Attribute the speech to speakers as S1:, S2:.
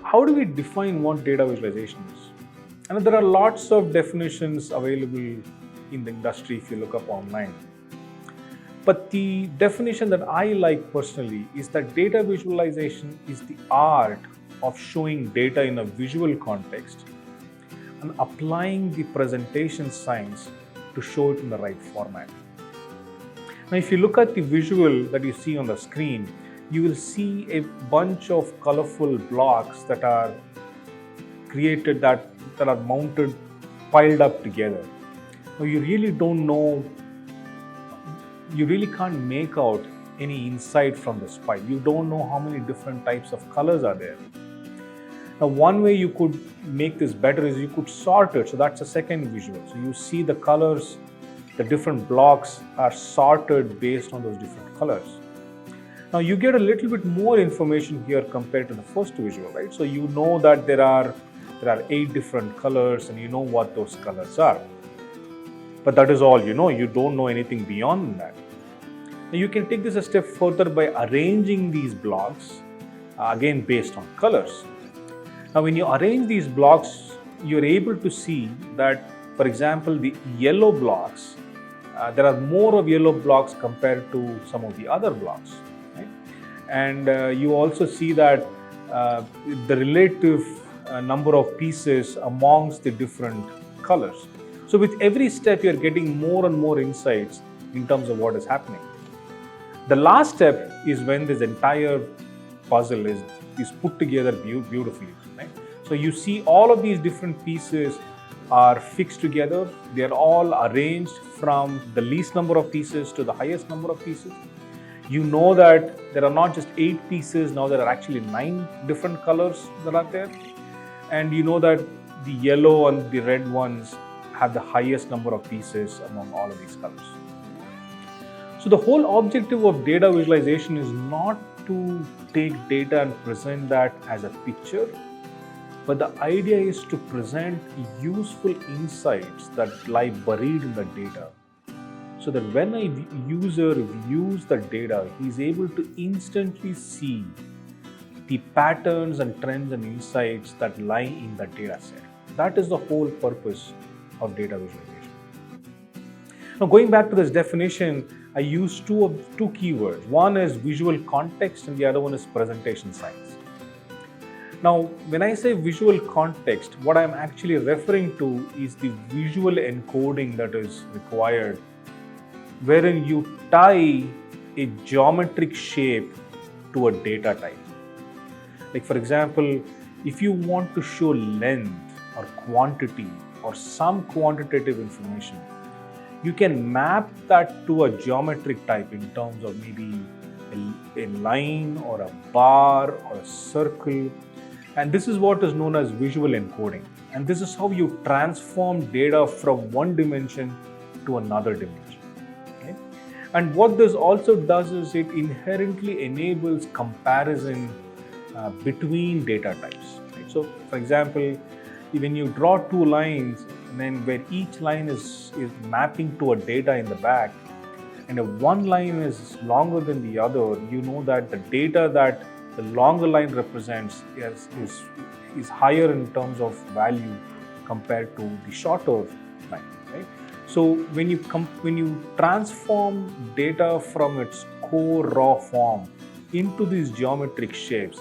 S1: how do we define what data visualization is? And there are lots of definitions available in the industry if you look up online. But the definition that I like personally is that data visualization is the art of showing data in a visual context and applying the presentation science to show it in the right format. Now, if you look at the visual that you see on the screen, you will see a bunch of colorful blocks that are created that are mounted, piled up together. Now, you really don't know, you really can't make out any insight from this pile. You don't know how many different types of colors are there. Now, one way you could make this better is you could sort it. So that's the second visual. So you see the colors, the different blocks are sorted based on those different colors. Now you get a little bit more information here compared to the first visual, right? So you know that there are 8 different colors and you know what those colors are. But that is all you know. You don't know anything beyond that. Now you can take this a step further by arranging these blocks, again based on colors. Now when you arrange these blocks, you're able to see that, for example, the yellow blocks, there are more of yellow blocks compared to some of the other blocks. Right? And you also see that the relative number of pieces amongst the different colors. So with every step, you're getting more and more insights in terms of what is happening. The last step is when this entire puzzle is put together beautifully. Right? So you see all of these different pieces are fixed together. They are all arranged from the least number of pieces to the highest number of pieces. You know that there are not just 8 pieces, now there are actually 9 different colors that are there. And you know that the yellow and the red ones have the highest number of pieces among all of these colors. So the whole objective of data visualization is not to take data and present that as a picture, but the idea is to present useful insights that lie buried in the data, so that when a user views the data, he is able to instantly see the patterns and trends and insights that lie in the data set. That is the whole purpose of data visualization. Now, going back to this definition, I use two keywords. One is visual context and the other one is presentation science. Now, when I say visual context, what I'm actually referring to is the visual encoding that is required, wherein you tie a geometric shape to a data type. Like for example, if you want to show length or quantity or some quantitative information, you can map that to a geometric type in terms of maybe a line or a bar or a circle. And this is what is known as visual encoding. And this is how you transform data from one dimension to another dimension. Okay? And what this also does is it inherently enables comparison between data types. Right? So, for example, when you draw 2 lines, and then where each line is mapping to a data in the back, and if one line is longer than the other, you know that the data that the longer line represents is higher in terms of value compared to the shorter line. Right? So when you transform data from its core raw form into these geometric shapes,